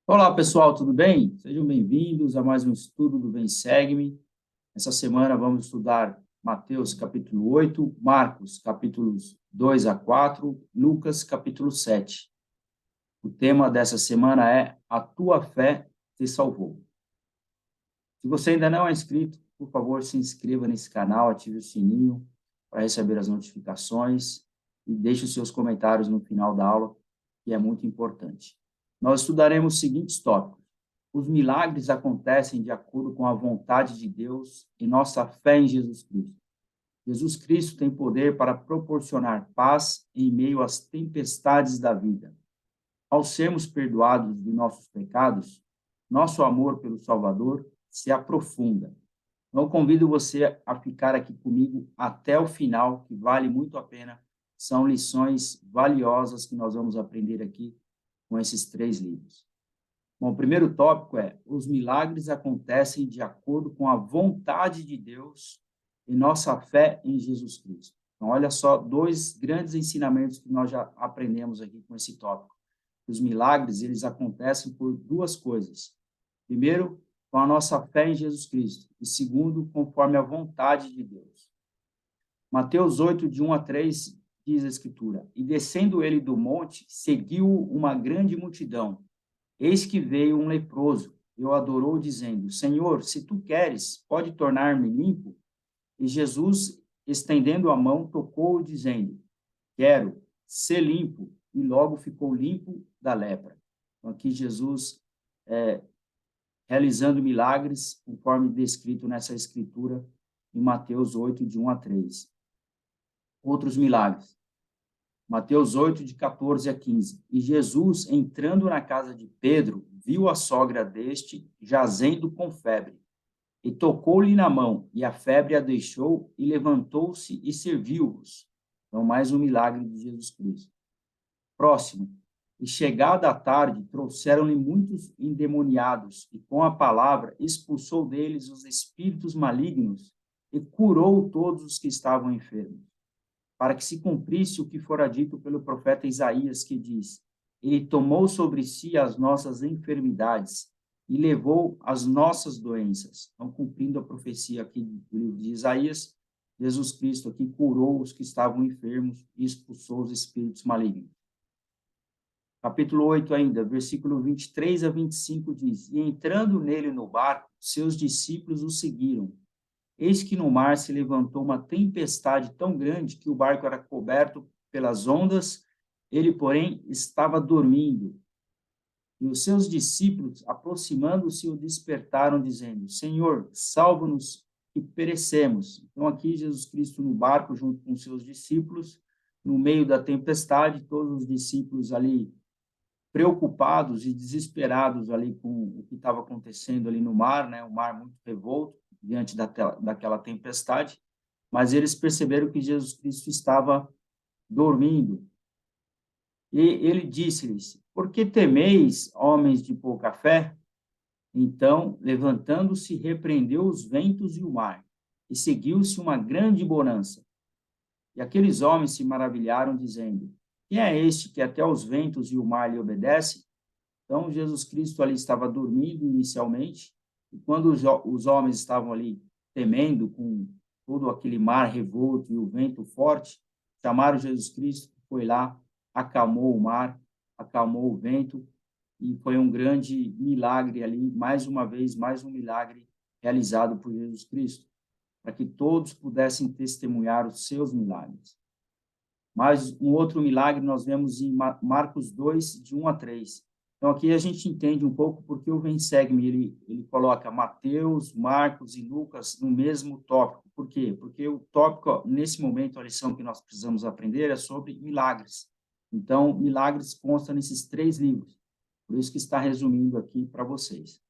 Olá, pessoal, tudo bem? Sejam bem-vindos a mais um estudo do Vem Segue-me. Essa semana vamos estudar Mateus capítulo 8, Marcos capítulos 2 a 4, Lucas capítulo 7. O tema dessa semana é A Tua Fé Te Salvou. Se você ainda não é inscrito, por favor, se inscreva nesse canal, ative o sininho para receber as notificações e deixe os seus comentários no final da aula, que é muito importante. Nós estudaremos os seguintes tópicos. Os milagres acontecem de acordo com a vontade de Deus e nossa fé em Jesus Cristo. Jesus Cristo tem poder para proporcionar paz em meio às tempestades da vida. Ao sermos perdoados de nossos pecados, nosso amor pelo Salvador se aprofunda. Eu convido você a ficar aqui comigo até o final, que vale muito a pena. São lições valiosas que nós vamos aprender aqui com esses três livros. Bom, o primeiro tópico é: os milagres acontecem de acordo com a vontade de Deus e nossa fé em Jesus Cristo. Então, olha só, dois grandes ensinamentos que nós já aprendemos aqui com esse tópico. Os milagres, eles acontecem por duas coisas. Primeiro, com a nossa fé em Jesus Cristo. E segundo, conforme a vontade de Deus. Mateus 8, de 1 a 3, diz a Escritura: E descendo ele do monte, seguiu uma grande multidão. Eis que veio um leproso e o adorou, dizendo: Senhor, se tu queres, pode tornar-me limpo? E Jesus, estendendo a mão, tocou-o, dizendo: Quero, ser limpo. E logo ficou limpo da lepra. Então, aqui Jesus realizando milagres, conforme descrito nessa escritura, em Mateus 8, de 1 a 3. Outros milagres. Mateus 8, de 14 a 15. E Jesus, entrando na casa de Pedro, viu a sogra deste jazendo com febre. E tocou-lhe na mão, e a febre a deixou, e levantou-se e serviu-os. Então, mais um milagre de Jesus Cristo. Próximo. E chegada a tarde, trouxeram-lhe muitos endemoniados, e com a palavra expulsou deles os espíritos malignos, e curou todos os que estavam enfermos, para que se cumprisse o que fora dito pelo profeta Isaías, que diz: Ele tomou sobre si as nossas enfermidades e levou as nossas doenças. Então, cumprindo a profecia aqui do livro de Isaías, Jesus Cristo aqui curou os que estavam enfermos e expulsou os espíritos malignos. Capítulo 8 ainda, versículo 23 a 25 diz: E entrando nele no barco, seus discípulos o seguiram. Eis que no mar se levantou uma tempestade tão grande que o barco era coberto pelas ondas, ele, porém, estava dormindo. E os seus discípulos, aproximando-se, o despertaram, dizendo: Senhor, salva-nos que perecemos. Então, aqui, Jesus Cristo no barco, junto com seus discípulos, no meio da tempestade, todos os discípulos ali preocupados e desesperados ali com o que estava acontecendo ali no mar, né? O mar muito revolto diante daquela tempestade, mas eles perceberam que Jesus Cristo estava dormindo. E ele disse-lhes: Por que temeis, homens de pouca fé? Então, levantando-se, repreendeu os ventos e o mar, e seguiu-se uma grande bonança. E aqueles homens se maravilharam, dizendo: Quem é este que até os ventos e o mar lhe obedecem? Então, Jesus Cristo ali estava dormindo inicialmente, e quando os homens estavam ali temendo com todo aquele mar revolto e o vento forte, chamaram Jesus Cristo, foi lá, acalmou o mar, acalmou o vento, e foi um grande milagre ali, mais uma vez, mais um milagre realizado por Jesus Cristo, para que todos pudessem testemunhar os seus milagres. Mas um outro milagre nós vemos em Marcos 2, de 1 a 3. Então, aqui a gente entende um pouco porque o Vem Segue-me, ele coloca Mateus, Marcos e Lucas no mesmo tópico. Por quê? Porque o tópico, nesse momento, a lição que nós precisamos aprender é sobre milagres. Então, milagres constam nesses três livros. Por isso que está resumindo aqui para vocês.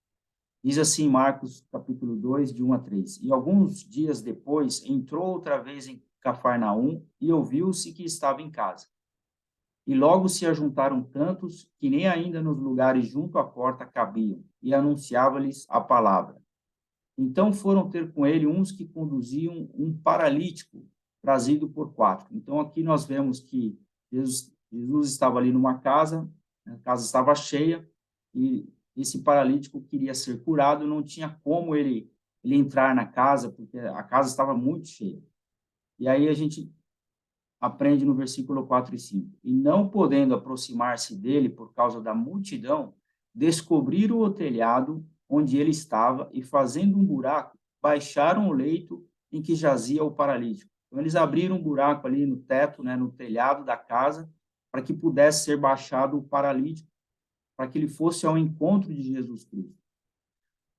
Diz assim Marcos, capítulo 2, de 1 a 3. E alguns dias depois, entrou outra vez em Cafarnaum e ouviu-se que estava em casa. E logo se ajuntaram tantos que nem ainda nos lugares junto à porta cabiam, e anunciava-lhes a palavra. Então foram ter com ele uns que conduziam um paralítico, trazido por quatro. Então aqui nós vemos que Jesus estava ali numa casa, a casa estava cheia, e esse paralítico queria ser curado, não tinha como ele entrar na casa, porque a casa estava muito cheia. E aí a gente aprende no versículo 4 e 5. E não podendo aproximar-se dele por causa da multidão, descobriram o telhado onde ele estava e, fazendo um buraco, baixaram o leito em que jazia o paralítico. Então, eles abriram um buraco ali no teto, né, no telhado da casa, para que pudesse ser baixado o paralítico, para que ele fosse ao encontro de Jesus Cristo.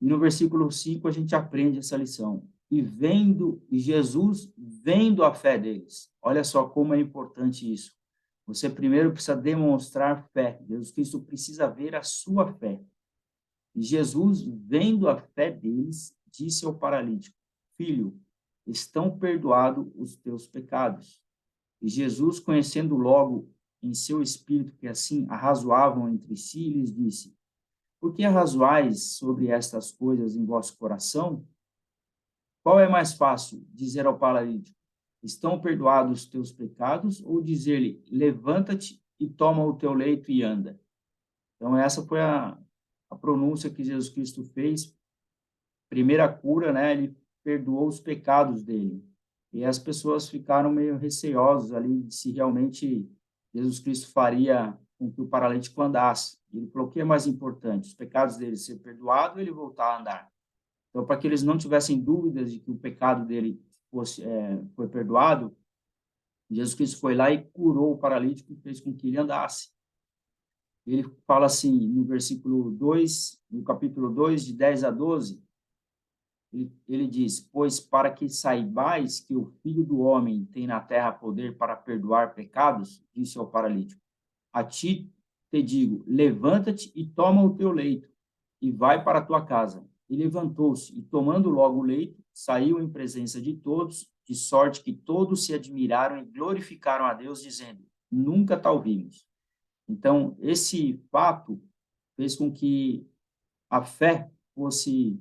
E no versículo 5 a gente aprende essa lição. E Jesus vendo a fé deles. Olha só como é importante isso. Você primeiro precisa demonstrar fé. Jesus Cristo precisa ver a sua fé. E Jesus, vendo a fé deles, disse ao paralítico: Filho, estão perdoados os teus pecados. E Jesus, conhecendo logo em seu espírito que assim arrazoavam entre si, lhes disse: Por que arrazoais sobre estas coisas em vosso coração? Qual é mais fácil, dizer ao paralítico: Estão perdoados os teus pecados, ou dizer-lhe: Levanta-te e toma o teu leito e anda? Então, essa foi a pronúncia que Jesus Cristo fez. Primeira cura, né? Ele perdoou os pecados dele. E as pessoas ficaram meio receosas ali de se realmente Jesus Cristo faria com que o paralítico andasse. Ele falou: o que é mais importante? Os pecados dele ser perdoado ou ele voltar a andar? Então, para que eles não tivessem dúvidas de que o pecado dele foi perdoado, Jesus Cristo foi lá e curou o paralítico e fez com que ele andasse. Ele fala assim, no versículo 2, no capítulo 2, de 10 a 12, ele diz: Pois para que saibais que o Filho do Homem tem na terra poder para perdoar pecados, disse ao paralítico, a ti te digo, levanta-te e toma o teu leito, e vai para a tua casa. E levantou-se, e tomando logo o leito, saiu em presença de todos, de sorte que todos se admiraram e glorificaram a Deus, dizendo: Nunca tal vimos. Então, esse fato fez com que a fé fosse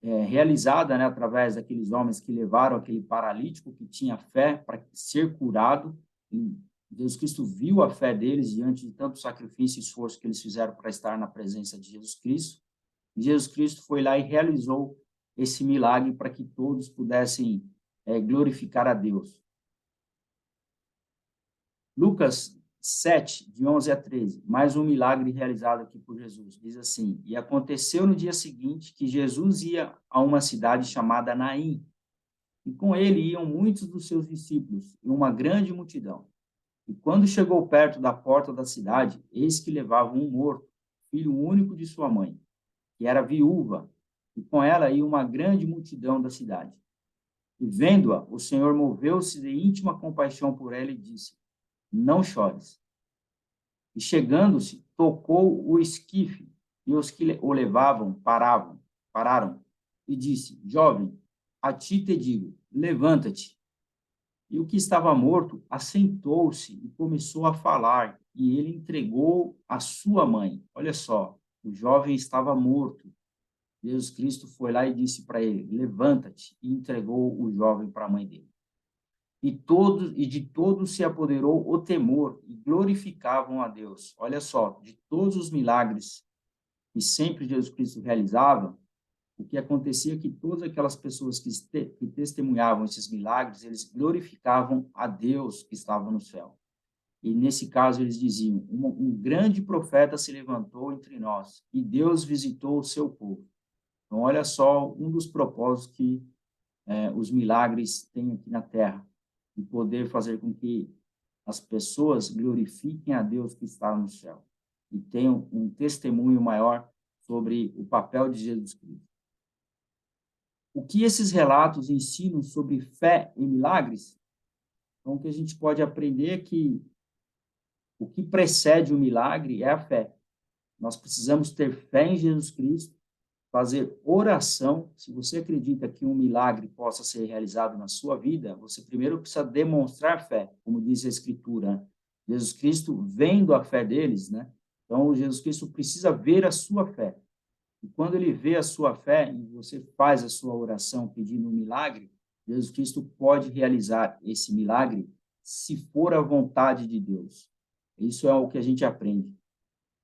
realizada, né, através daqueles homens que levaram aquele paralítico que tinha fé para ser curado. E Jesus Cristo viu a fé deles diante de tanto sacrifício e esforço que eles fizeram para estar na presença de Jesus Cristo. E Jesus Cristo foi lá e realizou esse milagre para que todos pudessem glorificar a Deus. Lucas 7, de 11 a 13, mais um milagre realizado aqui por Jesus. Diz assim: E aconteceu no dia seguinte que Jesus ia a uma cidade chamada Naim, e com ele iam muitos dos seus discípulos e uma grande multidão. E quando chegou perto da porta da cidade, eis que levavam um morto, filho único de sua mãe, que era viúva, e com ela ia uma grande multidão da cidade. E vendo-a, o Senhor moveu-se de íntima compaixão por ela e disse: Não chores. E chegando-se, tocou o esquife, e os que o levavam pararam, e disse: Jovem, a ti te digo, levanta-te. E o que estava morto assentou-se e começou a falar, e ele entregou a sua mãe. Olha só, o jovem estava morto. Jesus Cristo foi lá e disse para ele: Levanta-te, e entregou o jovem para a mãe dele. E de todos se apoderou o temor e glorificavam a Deus. Olha só, de todos os milagres que sempre Jesus Cristo realizava, o que acontecia é que todas aquelas pessoas que testemunhavam esses milagres, eles glorificavam a Deus que estava no céu. E nesse caso eles diziam: um grande profeta se levantou entre nós e Deus visitou o seu povo. Então, olha só um dos propósitos que os milagres têm aqui na Terra, e poder fazer com que as pessoas glorifiquem a Deus que está no céu e tenham um testemunho maior sobre o papel de Jesus Cristo. O que esses relatos ensinam sobre fé e milagres? Então, o que a gente pode aprender é que o que precede o milagre é a fé. Nós precisamos ter fé em Jesus Cristo, fazer oração. Se você acredita que um milagre possa ser realizado na sua vida, você primeiro precisa demonstrar fé, como diz a Escritura. Jesus Cristo vendo a fé deles, né? Então, Jesus Cristo precisa ver a sua fé. E quando ele vê a sua fé e você faz a sua oração pedindo um milagre, Jesus Cristo pode realizar esse milagre se for a vontade de Deus. Isso é o que a gente aprende.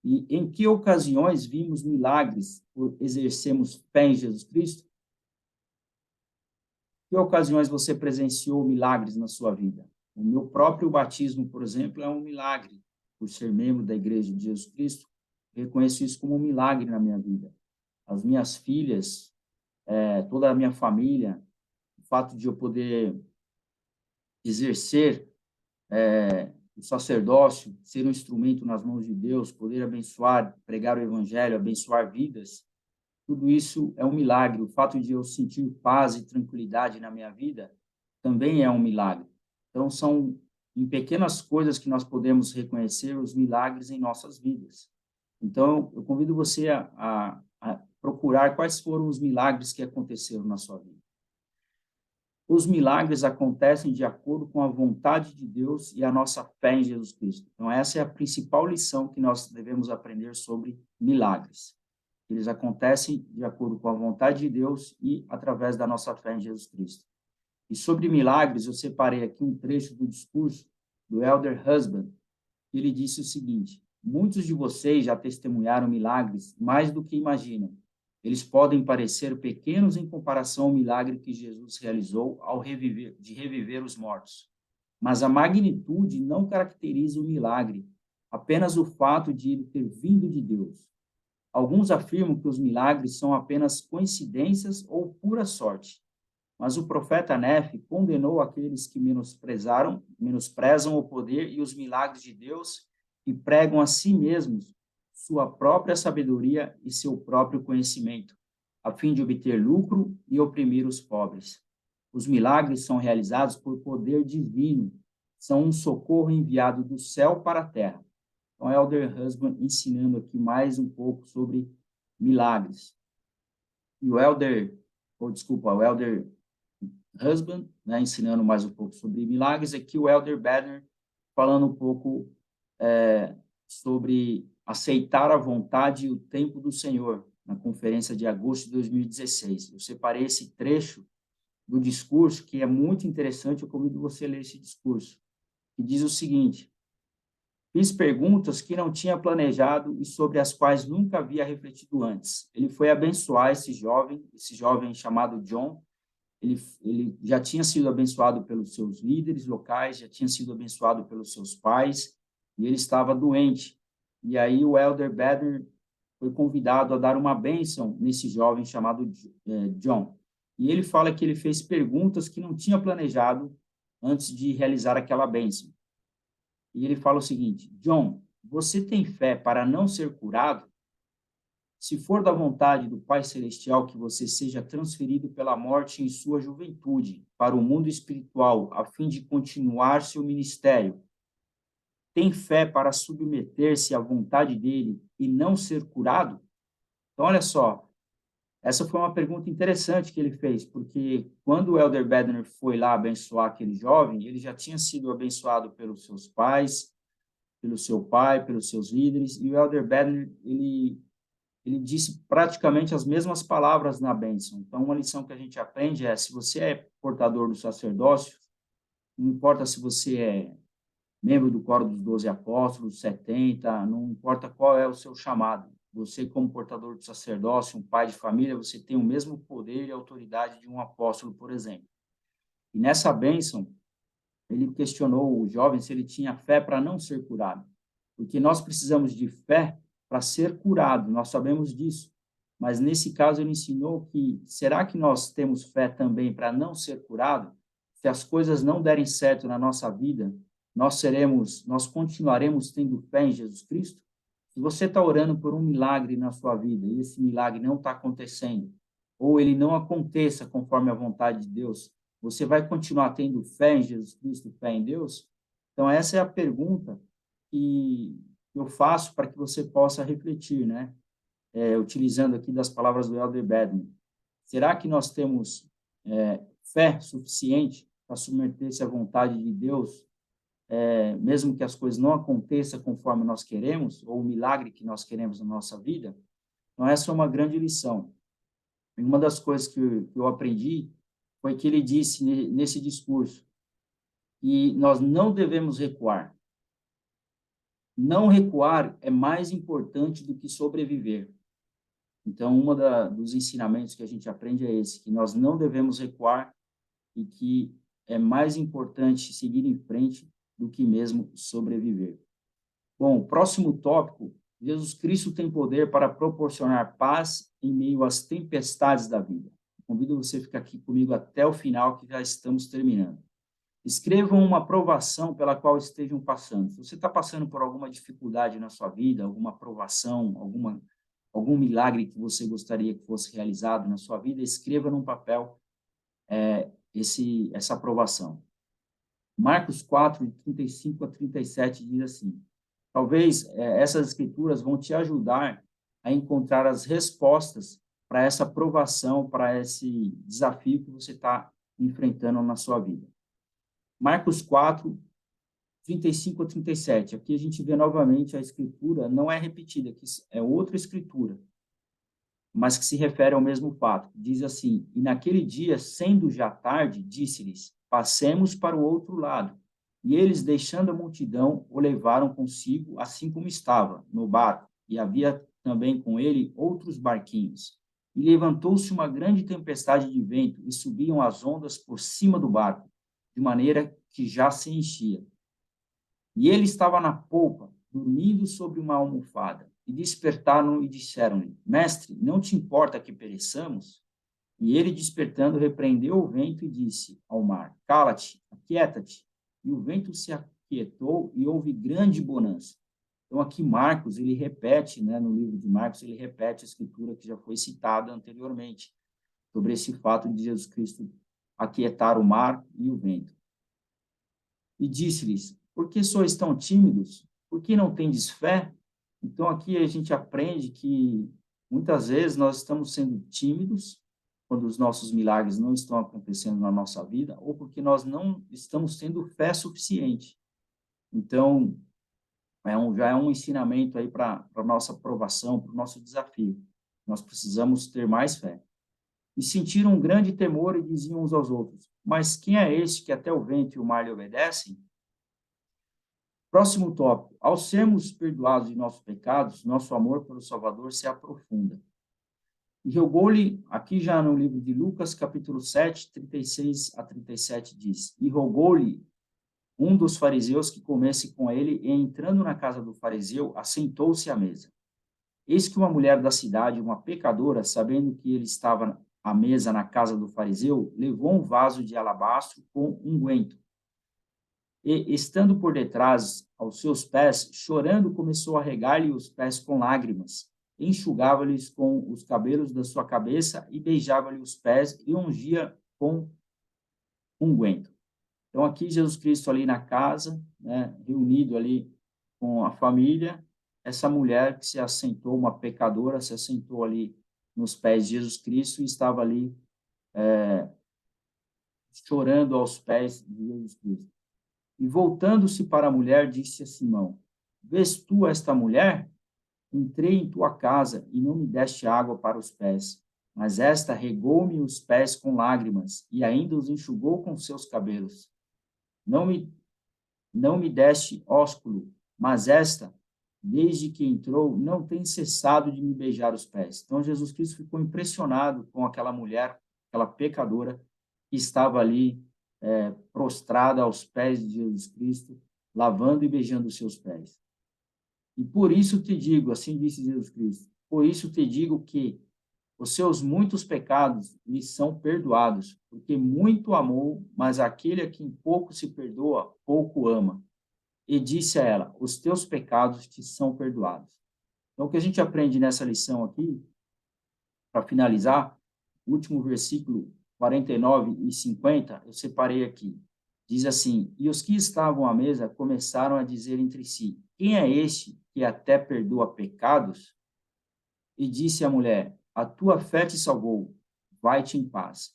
E em que ocasiões vimos milagres por exercermos fé em Jesus Cristo? Que ocasiões você presenciou milagres na sua vida? O meu próprio batismo, por exemplo, é um milagre. Por ser membro da Igreja de Jesus Cristo, reconheço isso como um milagre na minha vida. As minhas filhas, toda a minha família, o fato de eu poder exercer o sacerdócio, ser um instrumento nas mãos de Deus, poder abençoar, pregar o evangelho, abençoar vidas, tudo isso é um milagre. O fato de eu sentir paz e tranquilidade na minha vida também é um milagre. Então, são em pequenas coisas que nós podemos reconhecer os milagres em nossas vidas. Então, eu convido você a procurar quais foram os milagres que aconteceram na sua vida. Os milagres acontecem de acordo com a vontade de Deus e a nossa fé em Jesus Cristo. Então, essa é a principal lição que nós devemos aprender sobre milagres. Eles acontecem de acordo com a vontade de Deus e através da nossa fé em Jesus Cristo. E sobre milagres, eu separei aqui um trecho do discurso do Elder Husband. Ele disse o seguinte: muitos de vocês já testemunharam milagres mais do que imaginam. Eles podem parecer pequenos em comparação ao milagre que Jesus realizou ao reviver os mortos. Mas a magnitude não caracteriza o milagre, apenas o fato de ele ter vindo de Deus. Alguns afirmam que os milagres são apenas coincidências ou pura sorte. Mas o profeta Nefe condenou aqueles que menosprezam o poder e os milagres de Deus e pregam a si mesmos sua própria sabedoria e seu próprio conhecimento, a fim de obter lucro e oprimir os pobres. Os milagres são realizados por poder divino, são um socorro enviado do céu para a terra. Então, Elder Husband ensinando aqui mais um pouco sobre milagres. E o Elder Husband, né, ensinando mais um pouco sobre milagres, aqui o Elder Badner falando um pouco sobre aceitar a vontade e o tempo do Senhor, na conferência de agosto de 2016. Eu separei esse trecho do discurso, que é muito interessante, eu convido você a ler esse discurso, que diz o seguinte: fiz perguntas que não tinha planejado e sobre as quais nunca havia refletido antes. Ele foi abençoar esse jovem chamado John. Ele já tinha sido abençoado pelos seus líderes locais, já tinha sido abençoado pelos seus pais, e ele estava doente. E aí o Elder Badner foi convidado a dar uma bênção nesse jovem chamado John. E ele fala que ele fez perguntas que não tinha planejado antes de realizar aquela bênção. E ele fala o seguinte: John, você tem fé para não ser curado? Se for da vontade do Pai Celestial que você seja transferido pela morte em sua juventude para o mundo espiritual, a fim de continuar seu ministério, tem fé para submeter-se à vontade dele e não ser curado? Então, olha só, essa foi uma pergunta interessante que ele fez, porque quando o Elder Badner foi lá abençoar aquele jovem, ele já tinha sido abençoado pelos seus pais, pelo seu pai, pelos seus líderes, e o Elder Badner, ele disse praticamente as mesmas palavras na bênção. Então, uma lição que a gente aprende é, se você é portador do sacerdócio, não importa se você é membro do coro dos 12 apóstolos, 70, não importa qual é o seu chamado. Você, como portador do sacerdócio, um pai de família, você tem o mesmo poder e autoridade de um apóstolo, por exemplo. E nessa bênção, ele questionou o jovem se ele tinha fé para não ser curado. Porque nós precisamos de fé para ser curado, nós sabemos disso. Mas nesse caso ele ensinou que, será que nós temos fé também para não ser curado? Se as coisas não derem certo na nossa vida, nós continuaremos tendo fé em Jesus Cristo? Se você está orando por um milagre na sua vida e esse milagre não está acontecendo, ou ele não aconteça conforme a vontade de Deus, você vai continuar tendo fé em Jesus Cristo, fé em Deus? Então, essa é a pergunta que eu faço para que você possa refletir, né? Utilizando aqui das palavras do Elder Badner. Será que nós temos fé suficiente para submeter-se à vontade de Deus, mesmo que as coisas não aconteçam conforme nós queremos, ou o milagre que nós queremos na nossa vida? Então, essa é uma grande lição. E uma das coisas que eu aprendi foi que ele disse nesse discurso que nós não devemos recuar. não recuar é mais importante do que sobreviver. Então, dos ensinamentos que a gente aprende é esse, que nós não devemos recuar e que é mais importante seguir em frente do que mesmo sobreviver. Bom, o próximo tópico, Jesus Cristo tem poder para proporcionar paz em meio às tempestades da vida. Convido você a ficar aqui comigo até o final, que já estamos terminando. Escrevam uma provação pela qual estejam passando. Se você está passando por alguma dificuldade na sua vida, alguma provação, algum milagre que você gostaria que fosse realizado na sua vida, escreva num papel essa aprovação. Marcos 4, de 35 a 37, diz assim: talvez essas escrituras vão te ajudar a encontrar as respostas para essa provação, para esse desafio que você está enfrentando na sua vida. Marcos 4, 35 a 37. Aqui a gente vê novamente a escritura, não é repetida, aqui é outra escritura, mas que se refere ao mesmo fato. Diz assim: e naquele dia, sendo já tarde, disse-lhes: passemos para o outro lado. E eles, deixando a multidão, o levaram consigo, assim como estava, no barco. E havia também com ele outros barquinhos. E levantou-se uma grande tempestade de vento, e subiam as ondas por cima do barco, de maneira que já se enchia. E ele estava na polpa, dormindo sobre uma almofada. E despertaram e disseram-lhe: Mestre, não te importa que pereçamos? E ele, despertando, repreendeu o vento e disse ao mar: Cala-te, aquieta-te. E o vento se aquietou e houve grande bonança. Então, aqui Marcos, ele repete, no livro de Marcos, ele repete a escritura que já foi citada anteriormente, sobre esse fato de Jesus Cristo aquietar o mar e o vento. E disse-lhes: por que sois tão tímidos? Por que não tendes fé? Então, aqui a gente aprende que, muitas vezes, nós estamos sendo tímidos quando os nossos milagres não estão acontecendo na nossa vida, ou porque nós não estamos tendo fé suficiente. Então, já é um ensinamento aí para a nossa aprovação, para o nosso desafio. Nós precisamos ter mais fé. E sentiram um grande temor e diziam uns aos outros: mas quem é este que até o vento e o mar lhe obedecem? Próximo tópico: ao sermos perdoados de nossos pecados, nosso amor pelo Salvador se aprofunda. E rogou-lhe, aqui já no livro de Lucas, capítulo 7, 36 a 37, diz: e rogou-lhe um dos fariseus que comesse com ele, e entrando na casa do fariseu, assentou-se à mesa. Eis que uma mulher da cidade, uma pecadora, sabendo que ele estava à mesa na casa do fariseu, levou um vaso de alabastro com unguento. E, estando por detrás aos seus pés, chorando, começou a regar-lhe os pés com lágrimas, enxugava-lhes com os cabelos da sua cabeça e beijava-lhe os pés e ungia com unguento. Então, aqui Jesus Cristo ali na casa, reunido ali com a família, essa mulher que se assentou, uma pecadora, se assentou ali nos pés de Jesus Cristo e estava ali chorando aos pés de Jesus Cristo. E voltando-se para a mulher, disse a Simão: vês tu esta mulher? Entrei em tua casa e não me deste água para os pés, mas esta regou-me os pés com lágrimas e ainda os enxugou com seus cabelos. Não me deste ósculo, mas esta, desde que entrou, não tem cessado de me beijar os pés. Então, Jesus Cristo ficou impressionado com aquela mulher, aquela pecadora, que estava ali prostrada aos pés de Jesus Cristo, lavando e beijando os seus pés. E por isso te digo, assim disse Jesus Cristo, por isso te digo que os seus muitos pecados lhe são perdoados, porque muito amou, mas aquele a quem pouco se perdoa, pouco ama. E disse a ela: os teus pecados te são perdoados. Então, o que a gente aprende nessa lição aqui, para finalizar, o último versículo 49 e 50, eu separei aqui. Diz assim: e os que estavam à mesa começaram a dizer entre si: quem é este que até perdoa pecados? E disse a mulher: a tua fé te salvou, vai-te em paz.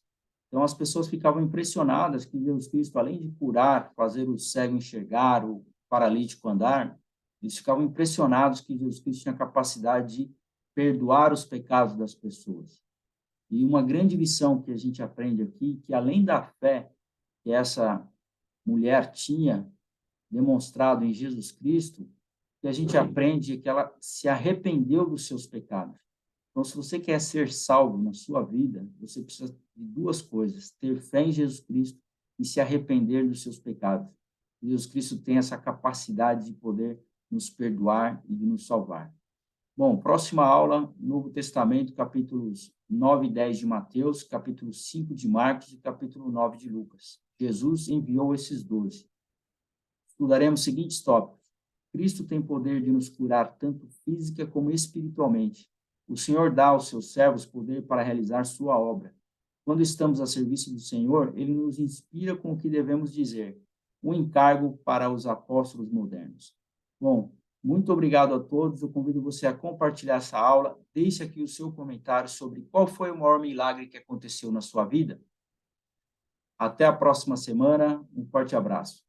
Então, as pessoas ficavam impressionadas que Jesus Cristo, além de curar, fazer o cego enxergar, o paralítico andar, eles ficavam impressionados que Jesus Cristo tinha a capacidade de perdoar os pecados das pessoas. E uma grande lição que a gente aprende aqui, que além da fé que essa mulher tinha demonstrado em Jesus Cristo, que a gente aprende é que ela se arrependeu dos seus pecados. Então, se você quer ser salvo na sua vida, você precisa de duas coisas: ter fé em Jesus Cristo e se arrepender dos seus pecados. Jesus Cristo tem essa capacidade de poder nos perdoar e de nos salvar. Bom, próxima aula, Novo Testamento, capítulos 9 e 10 de Mateus, capítulo 5 de Marcos e capítulo 9 de Lucas. Jesus enviou esses 12. Estudaremos os seguintes tópicos. Cristo tem poder de nos curar tanto física como espiritualmente. O Senhor dá aos seus servos poder para realizar sua obra. Quando estamos a serviço do Senhor, ele nos inspira com o que devemos dizer. Um encargo para os apóstolos modernos. Bom, muito obrigado a todos. Eu convido você a compartilhar essa aula. Deixe aqui o seu comentário sobre qual foi o maior milagre que aconteceu na sua vida. Até a próxima semana. Um forte abraço.